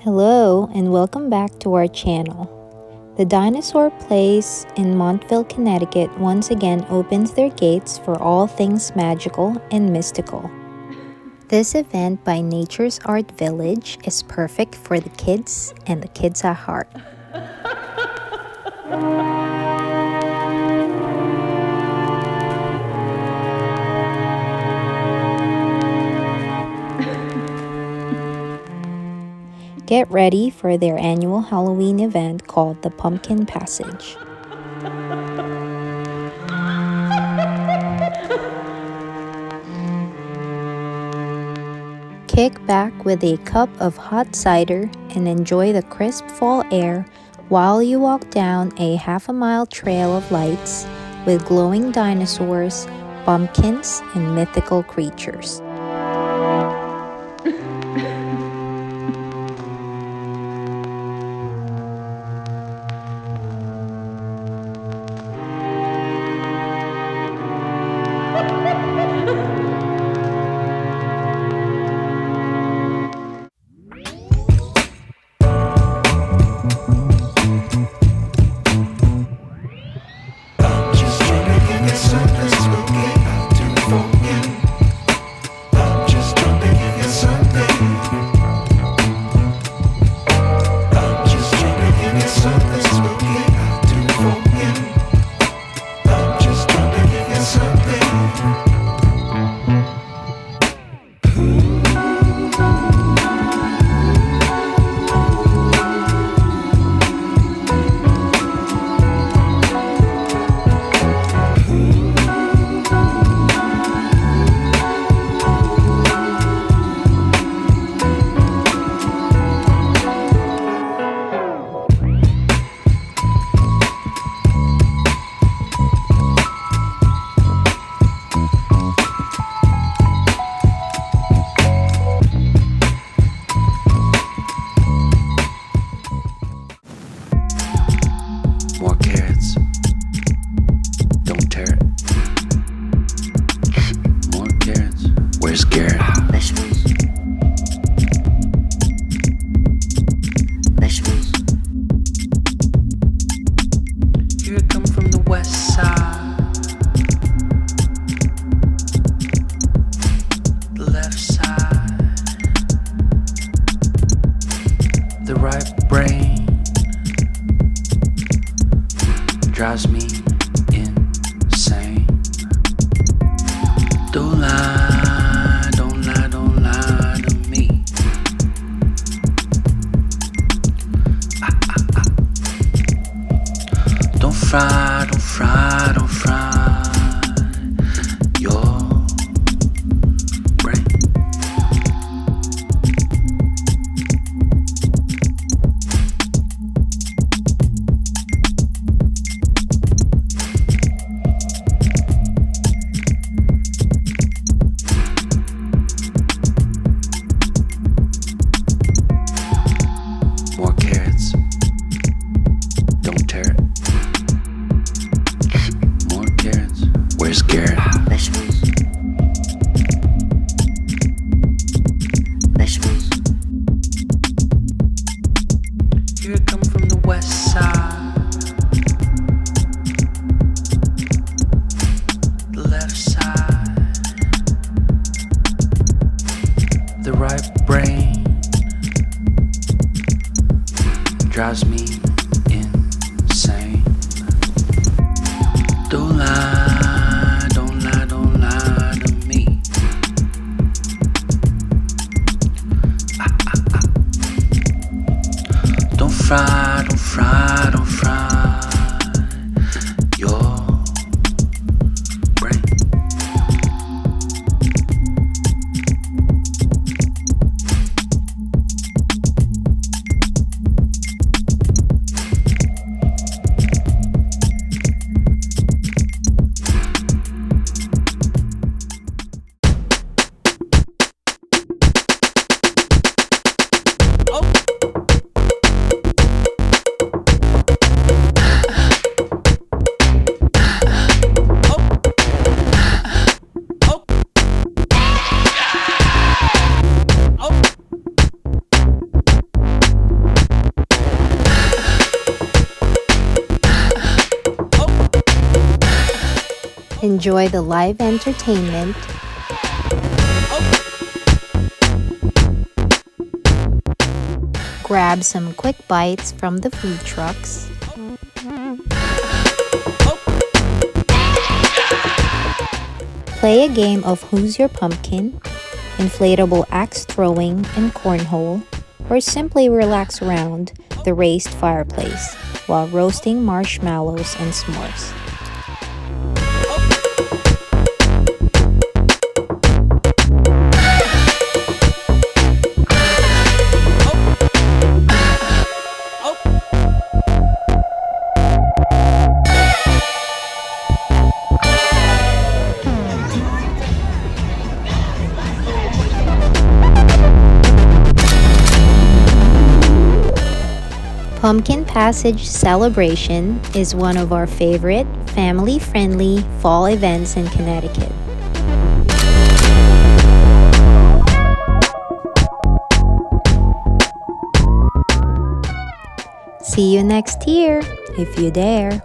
Hello and welcome back to our channel. The Dinosaur Place in Montville, Connecticut once again opens their gates for all things magical and mystical. This event by Nature's Art Village is perfect for the kids and the kids at heart. Get ready for their annual Halloween event called the Pumpkin Passage. Kick back with a cup of hot cider and enjoy the crisp fall air while you walk down a half-a-mile trail of lights with glowing dinosaurs, pumpkins, and mythical creatures. More carrots. Don't tear it. More carrots. Where's Garrett? Vegetables. Vegetables. Here it come from the west side. The left side. The right brain drives me insane. Don't lie, don't lie, don't lie to me. Don't fry, don't fry, don't fry your brain. More carrots. Don't tear it. More carrots. Where's Garrett? Vegetables. Vegetables. Here it come from the west side. The left side. The right brain drives me insane. Don't lie, don't lie, don't lie to me. Don't fry, don't fry, don't fry your brain. Enjoy the live entertainment, grab some quick bites from the food trucks, play a game of Who's Your Pumpkin, inflatable axe throwing and cornhole, or simply relax around the raised fireplace while roasting marshmallows and s'mores. Pumpkin Passage Celebration is one of our favorite family-friendly fall events in Connecticut. See you next year, if you dare.